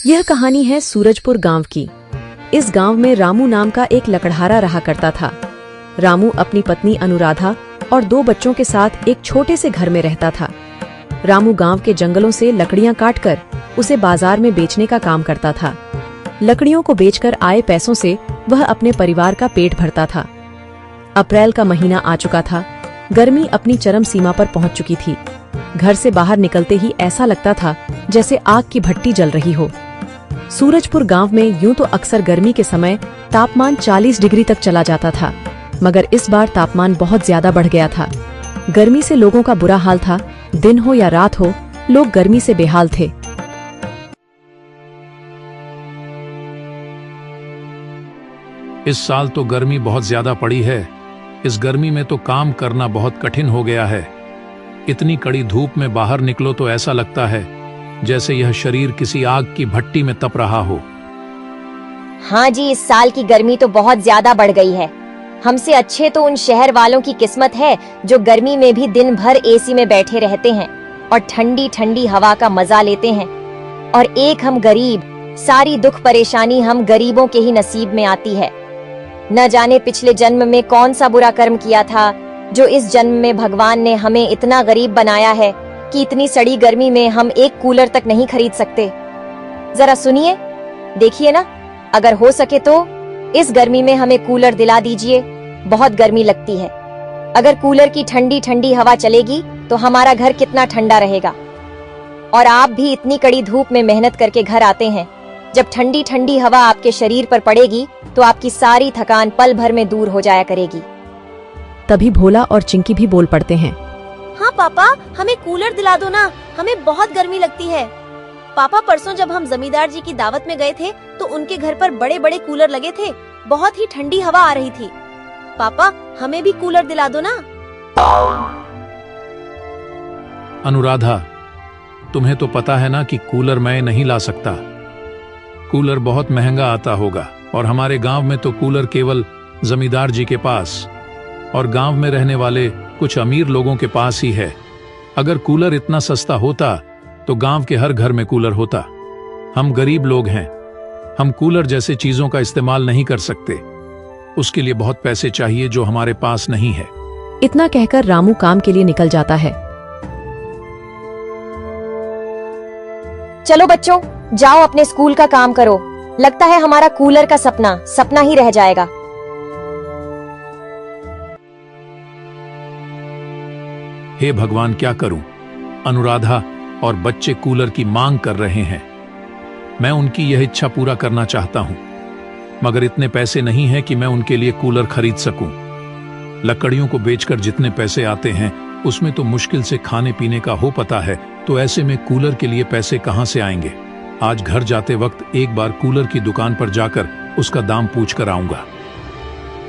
यह कहानी है सूरजपुर गांव की। इस गांव में रामू नाम का एक लकड़हारा रहा करता था। रामू अपनी पत्नी अनुराधा और 2 बच्चों के साथ एक छोटे से घर में रहता था। रामू गांव के जंगलों से लकड़ियां काटकर उसे बाजार में बेचने का काम करता था। लकड़ियों को बेचकर आए पैसों से वह अपने परिवार का पेट भरता था। अप्रैल का महीना आ चुका था। गर्मी अपनी चरम सीमा पर पहुंच चुकी थी। घर से बाहर निकलते ही ऐसा लगता था जैसे आग की भट्टी जल रही हो। सूरजपुर गांव में यूं तो अक्सर गर्मी के समय तापमान 40 डिग्री तक चला जाता था, मगर इस बार तापमान बहुत ज्यादा बढ़ गया था। गर्मी से लोगों का बुरा हाल था। दिन हो या रात हो, लोग गर्मी से बेहाल थे। इस साल तो गर्मी बहुत ज्यादा पड़ी है। इस गर्मी में तो काम करना बहुत कठिन हो गया है। इतनी कड़ी धूप में बाहर निकलो तो ऐसा लगता है जैसे यह शरीर किसी आग की भट्टी में तप रहा हो। हाँ जी, इस साल की गर्मी तो बहुत ज्यादा बढ़ गई है। हमसे अच्छे तो उन शहर वालों की किस्मत है जो गर्मी में भी दिन भर एसी में बैठे रहते हैं और ठंडी ठंडी हवा का मजा लेते हैं। और एक हम गरीब, सारी दुख परेशानी हम गरीबों के ही नसीब में आती है। न जाने पिछले जन्म में कौन सा बुरा कर्म किया था जो इस जन्म में भगवान ने हमें इतना गरीब बनाया है कि इतनी सड़ी गर्मी में हम एक कूलर तक नहीं खरीद सकते। जरा सुनिए, देखिए ना, अगर हो सके तो इस गर्मी में हमें कूलर दिला दीजिए। बहुत गर्मी लगती है। अगर कूलर की ठंडी ठंडी हवा चलेगी तो हमारा घर कितना ठंडा रहेगा। और आप भी इतनी कड़ी धूप में मेहनत करके घर आते हैं। जब ठंडी ठंडी हवा आपके शरीर पर पड़ेगी तो आपकी सारी थकान पल भर में दूर हो जाया करेगी। तभी भोला और चिंकी भी बोल पड़ते हैं। हाँ पापा, हमें कूलर दिला दो ना, हमें बहुत गर्मी लगती है। पापा, परसों जब हम जमींदार जी की दावत में गए थे तो उनके घर पर बड़े बड़े कूलर लगे थे। बहुत ही ठंडी हवा आ रही थी। पापा, हमें भी कूलर दिला दो ना। अनुराधा, तुम्हें तो पता है ना कि कूलर मैं नहीं ला सकता। कूलर बहुत महंगा आता होगा और हमारे गांव में तो कूलर केवल जमींदार जी के पास और गांव में रहने वाले कुछ अमीर लोगों के पास ही है। अगर कूलर इतना सस्ता होता तो गांव के हर घर में कूलर होता। हम गरीब लोग हैं, हम कूलर जैसे चीजों का इस्तेमाल नहीं कर सकते। उसके लिए बहुत पैसे चाहिए जो हमारे पास नहीं है। इतना कहकर रामू काम के लिए निकल जाता है। चलो बच्चों, जाओ अपने स्कूल का काम करो। लगता है हमारा कूलर का सपना सपना ही रह जाएगा। हे भगवान, क्या करूं? अनुराधा और बच्चे कूलर की मांग कर रहे हैं। मैं उनकी यह इच्छा पूरा करना चाहता हूं, मगर इतने पैसे नहीं हैं कि मैं उनके लिए कूलर खरीद सकूं। लकड़ियों को बेचकर जितने पैसे आते हैं उसमें तो मुश्किल से खाने पीने का हो पता है, तो ऐसे में कूलर के लिए पैसे कहां से आएंगे? आज घर जाते वक्त एक बार कूलर की दुकान पर जाकर उसका दाम पूछ कर आऊंगा।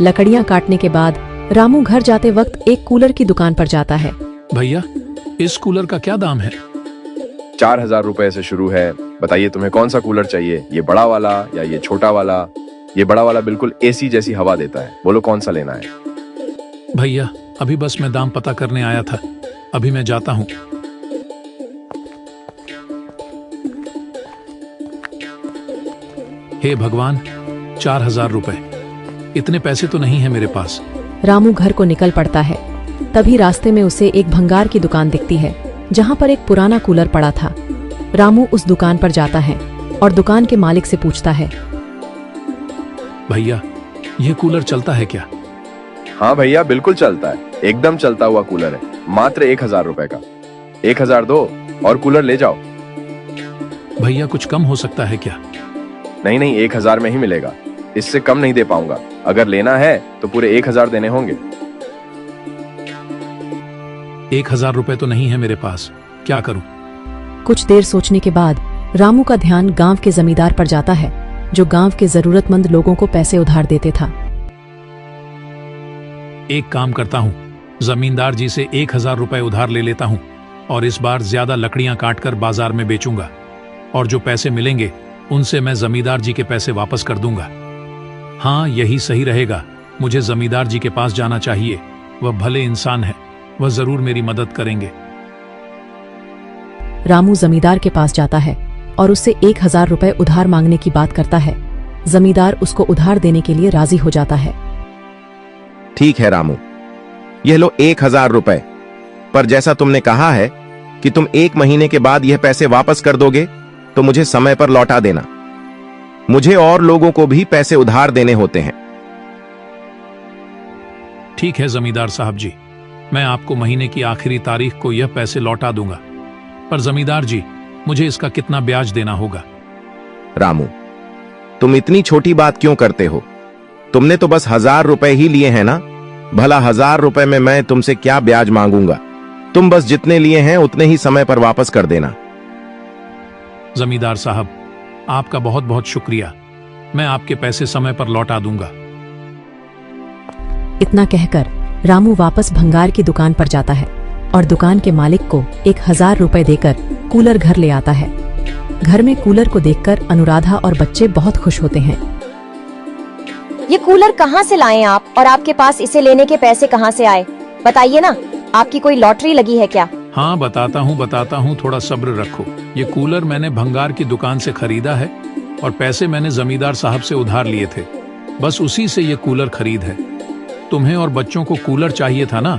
लकड़ियां काटने के बाद रामू घर जाते वक्त एक कूलर की दुकान पर जाता है। भैया, इस कूलर का क्या दाम है? 4000 रुपए से शुरू है। बताइए तुम्हें कौन सा कूलर चाहिए, ये बड़ा वाला या ये छोटा वाला? ये बड़ा वाला बिल्कुल एसी जैसी हवा देता है। बोलो कौन सा लेना है? भैया, अभी बस मैं दाम पता करने आया था, अभी मैं जाता हूं। हे भगवान, 4000 रुपए, इतने पैसे तो नहीं है मेरे पास। रामू घर को निकल पड़ता है। तभी रास्ते में उसे एक भंगार की दुकान दिखती है जहां पर एक पुराना कूलर पड़ा था। रामू उस दुकान पर जाता है और दुकान के मालिक से पूछता है, भैया, यह कूलर चलता है क्या? हाँ भैया, बिल्कुल चलता है। एकदम चलता हुआ कूलर है। मात्र 1000 रुपए का। 1000 दो और कूलर ले जाओ। भैया, कुछ कम हो सकता है क्या? नहीं नहीं, 1000 में ही मिलेगा। इससे कम नहीं दे पाऊंगा। अगर लेना है तो पूरे 1000 देने होंगे। 1000 रुपए तो नहीं है मेरे पास, क्या करूं? कुछ देर सोचने के बाद रामू का ध्यान गांव के जमींदार पर जाता है जो गांव के जरूरतमंद लोगों को पैसे उधार देते था। एक काम करता हूं, जमींदार जी से 1000 रुपए उधार ले लेता हूं और इस बार ज्यादा लकड़ियां काटकर बाजार में बेचूंगा और जो पैसे मिलेंगे उनसे मैं जमींदार जी के पैसे वापस कर दूंगा। हाँ, यही सही रहेगा। मुझे जमींदार जी के पास जाना चाहिए। वह भले इंसान है, वह जरूर मेरी मदद करेंगे। रामू जमींदार के पास जाता है और उससे 1000 रुपए उधार मांगने की बात करता है। जमींदार उसको उधार देने के लिए राजी हो जाता है। ठीक है रामू, यह लो 1000 रुपए, पर जैसा तुमने कहा है कि तुम 1 महीने के बाद यह पैसे वापस कर दोगे, तो मुझे समय पर लौटा देना। मुझे और लोगों को भी पैसे उधार देने होते हैं। ठीक है जमींदार साहब जी, मैं आपको महीने की आखिरी तारीख को यह पैसे लौटा दूंगा। पर जमींदार जी, मुझे इसका कितना ब्याज देना होगा? रामू, तुम इतनी छोटी बात क्यों करते हो? तुमने तो बस 1000 रुपए ही लिए हैं ना। भला 1000 रुपए में मैं तुमसे क्या ब्याज मांगूंगा? तुम बस जितने लिए हैं उतने ही समय पर वापस कर देना। जमींदार साहब, आपका बहुत बहुत शुक्रिया। मैं आपके पैसे समय पर लौटा दूंगा। इतना कहकर रामू वापस भंगार की दुकान पर जाता है और दुकान के मालिक को 1000 रुपए देकर कूलर घर ले आता है। घर में कूलर को देखकर अनुराधा और बच्चे बहुत खुश होते हैं। ये कूलर कहाँ से लाए आप, और आपके पास इसे लेने के पैसे कहाँ से आए? बताइए ना, आपकी कोई लॉटरी लगी है क्या? हाँ बताता हूँ, थोड़ा सब्र रखो। ये कूलर मैंने भंगार की दुकान से खरीदा है और पैसे मैंने जमींदार साहब से उधार लिए थे। बस उसी से ये कूलर खरीद है। तुम्हें और बच्चों को कूलर चाहिए था ना,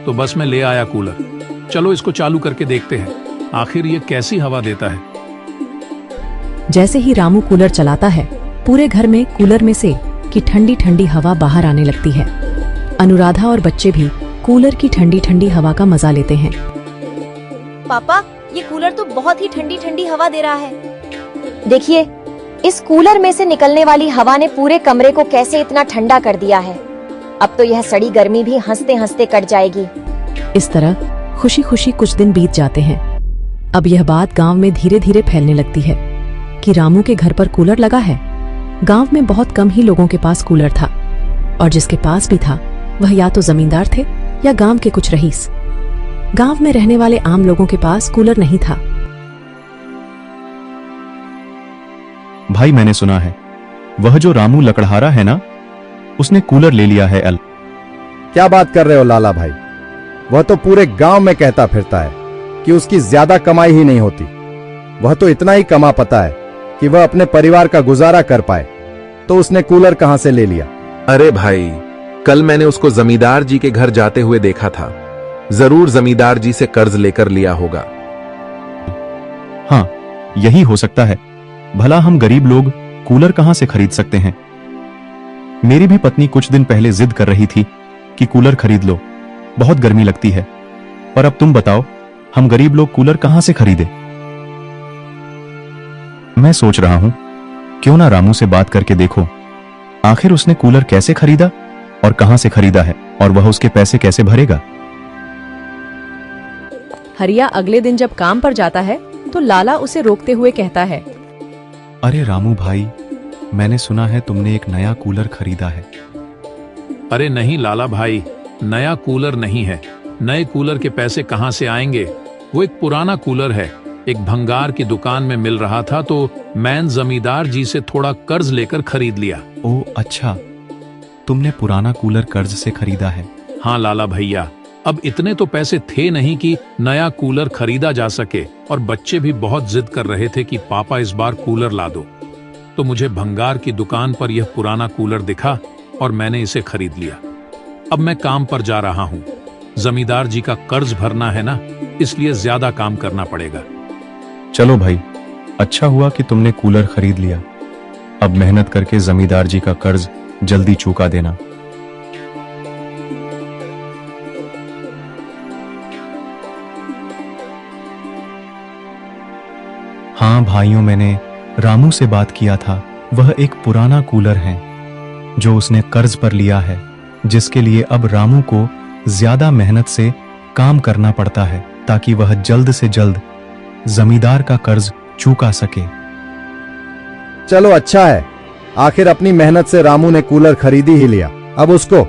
तो बस मैं ले आया कूलर। चलो इसको चालू करके देखते हैं, आखिर ये कैसी हवा देता है। जैसे ही रामू कूलर चलाता है, पूरे घर में कूलर में से की ठंडी ठंडी हवा बाहर आने लगती है। अनुराधा और बच्चे भी कूलर की ठंडी ठंडी हवा का मजा लेते हैं। पापा, ये कूलर तो बहुत ही ठंडी ठंडी हवा दे रहा है। देखिए, इस कूलर में से निकलने वाली हवा ने पूरे कमरे को कैसे इतना ठंडा कर दिया है। अब तो यह सड़ी गर्मी भी हंसते हंसते कट जाएगी। इस तरह खुशी खुशी कुछ दिन बीत जाते हैं। अब यह बात गांव में धीरे धीरे फैलने लगती है कि रामू के घर पर कूलर लगा है। गांव में बहुत कम ही लोगों के पास कूलर था, और जिसके पास भी था वह या तो जमींदार थे या गांव के कुछ रईस। गांव में रहने वाले आम लोगों के पास कूलर नहीं था। भाई, मैंने सुना है वह जो रामू लकड़हारा है ना, उसने कूलर ले लिया है। क्या बात कर रहे हो लाला भाई? वह तो पूरे गांव में कहता फिरता है कि उसकी ज्यादा कमाई ही नहीं होती। वह तो इतना ही कमा पाता है कि वह अपने परिवार का गुजारा कर पाए, तो उसने कूलर कहां से ले लिया? अरे भाई, कल मैंने उसको जमींदार जी के घर जाते हुए देखा था। जरूर जमींदार जी से कर्ज लेकर लिया होगा। हाँ, यही हो सकता है। भला हम गरीब लोग कूलर कहां से खरीद सकते हैं? मेरी भी पत्नी कुछ दिन पहले जिद कर रही थी कि कूलर खरीद लो, बहुत गर्मी लगती है। पर अब तुम बताओ, हम गरीब लोग कूलर कहां से खरीदें? मैं सोच रहा हूं, क्यों ना रामू से बात करके देखो, आखिर उसने कूलर कैसे खरीदा और कहां से खरीदा है, और वह उसके पैसे कैसे भरेगा। हरिया अगले दिन जब काम पर जाता है तो लाला उसे रोकते हुए कहता है, अरे रामू भाई, मैंने सुना है तुमने एक नया कूलर खरीदा है। अरे नहीं लाला भाई, नया कूलर नहीं है। नए कूलर के पैसे कहां से आएंगे? वो एक पुराना कूलर है, एक भंगार की दुकान में मिल रहा था, तो मैं जमींदार जी से थोड़ा कर्ज लेकर खरीद लिया। ओ अच्छा, तुमने पुराना कूलर कर्ज से खरीदा है? हाँ लाला भैया, अब इतने तो पैसे थे नहीं कि नया कूलर खरीदा जा सके, और बच्चे भी बहुत जिद कर रहे थे कि पापा इस बार कूलर ला दो। तो मुझे भंगार की दुकान पर यह पुराना कूलर दिखा और मैंने इसे खरीद लिया। अब मैं काम पर जा रहा हूँ। जमींदार जी का कर्ज भरना है ना, इसलिए ज्यादा काम करना पड़ेगा। चलो भाई, अच्छा हुआ कि तुमने कूलर खरीद लिया। अब मेहनत करके जमींदार जी का कर्ज जल्दी चुका देना। हाँ भाइयों, मैंने रामू से बात किया था। वह एक पुराना कूलर है जो उसने कर्ज पर लिया है, जिसके लिए अब रामू को ज्यादा मेहनत से काम करना पड़ता है ताकि वह जल्द से जल्द जमींदार का कर्ज चुका सके। चलो अच्छा है, आखिर अपनी मेहनत से रामू ने कूलर खरीदी ही लिया। अब उसको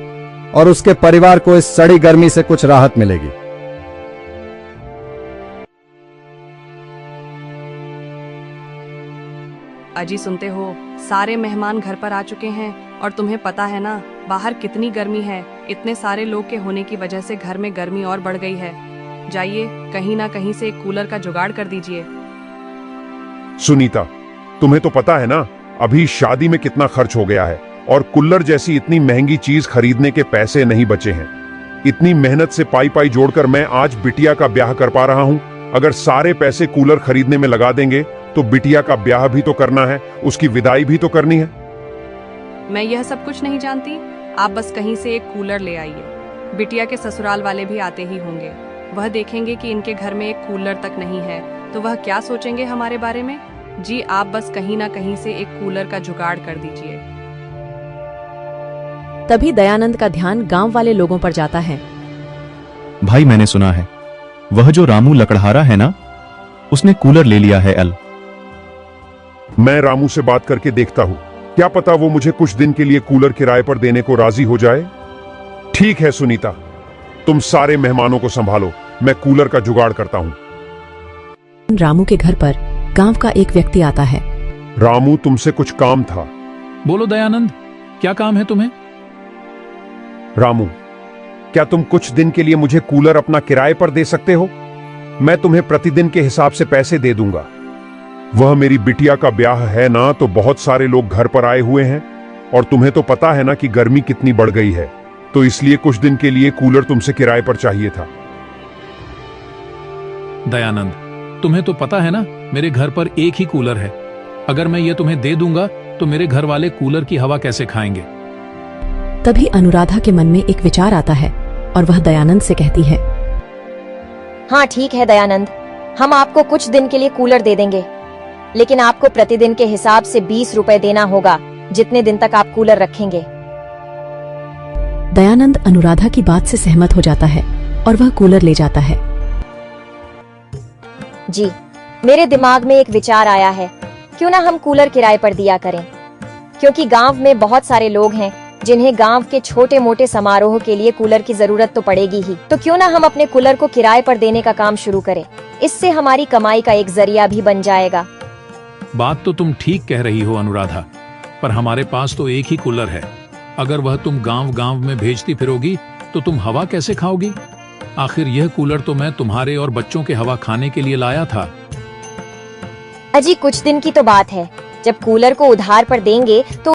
और उसके परिवार को इस सड़ी गर्मी से कुछ राहत मिलेगी। अजी सुनते हो, सारे मेहमान घर पर आ चुके हैं और तुम्हें पता है ना बाहर कितनी गर्मी है। इतने सारे लोग के होने की वजह से घर में गर्मी और बढ़ गई है। जाइए कहीं ना कहीं से एक कूलर का जुगाड़ कर दीजिए। सुनीता, तुम्हें तो पता है ना अभी शादी में कितना खर्च हो गया है, और कूलर जैसी इतनी महंगी चीज खरीदने के पैसे नहीं बचे हैं। इतनी मेहनत से पाई पाई जोड़कर मैं आज बिटिया का ब्याह कर पा रहा हूं। अगर सारे पैसे कूलर खरीदने में लगा देंगे तो बिटिया का ब्याह भी तो करना है, उसकी विदाई भी तो करनी है। मैं यह सब कुछ नहीं जानती, आप बस कहीं से एक कूलर ले आइए। बिटिया के ससुराल वाले भी आते ही होंगे, वह देखेंगे कि इनके घर में एक कूलर तक नहीं है तो वह क्या सोचेंगे हमारे बारे में। जी आप बस कहीं ना कहीं से एक कूलर का जुगाड़ कर दीजिए। तभी दयानंद का ध्यान गांव वाले लोगों पर जाता है। भाई मैंने सुना है वह जो रामू लकड़हारा है ना, उसने कूलर ले लिया है अल। मैं रामू से बात करके देखता हूं, क्या पता वो मुझे कुछ दिन के लिए कूलर किराए पर देने को राजी हो जाए। ठीक है सुनीता, तुम सारे मेहमानों को संभालो, मैं कूलर का जुगाड़ करता हूं। रामू के घर पर गांव का एक व्यक्ति आता है। रामू, तुमसे कुछ काम था। बोलो दयानंद, क्या काम है तुम्हें? रामू, क्या तुम कुछ दिन के लिए मुझे कूलर अपना किराए पर दे सकते हो? मैं तुम्हें प्रतिदिन के हिसाब से पैसे दे दूंगा। वह मेरी बिटिया का ब्याह है ना, तो बहुत सारे लोग घर पर आए हुए हैं, और तुम्हें तो पता है ना कि गर्मी कितनी बढ़ गई है, तो इसलिए कुछ दिन के लिए कूलर तुमसे किराए पर चाहिए था। दयानंद, तुम्हें तो पता है ना मेरे घर पर एक ही कूलर है। अगर मैं ये तुम्हें दे दूंगा तो मेरे घर वाले कूलर की हवा कैसे खाएंगे? तभी अनुराधा के मन में एक विचार आता है और वह दयानंद से कहती है, हाँ ठीक है दयानंद, हम आपको कुछ दिन के लिए कूलर दे देंगे, लेकिन आपको प्रतिदिन के हिसाब से 20 रुपए देना होगा, जितने दिन तक आप कूलर रखेंगे। दयानंद अनुराधा की बात से सहमत हो जाता है और वह कूलर ले जाता है। जी, मेरे दिमाग में एक विचार आया है, क्यों ना हम कूलर किराए पर दिया करें, क्योंकि गांव में बहुत सारे लोग हैं जिन्हें गांव के छोटे मोटे समारोह के लिए कूलर की जरूरत तो पड़ेगी ही, तो क्यों ना हम अपने कूलर को किराए पर देने का काम शुरू करें। इससे हमारी कमाई का एक जरिया भी बन जाएगा। बात तो तुम ठीक कह रही हो अनुराधा, पर हमारे पास तो एक ही कूलर है। अगर वह तुम गांव गांव में भेजती फिरोगी तो तुम हवा कैसे खाओगी? आखिर यह कूलर तो मैं तुम्हारे और बच्चों के हवा खाने के लिए लाया था। अजी कुछ दिन की तो बात है, जब कूलर को उधार पर देंगे तो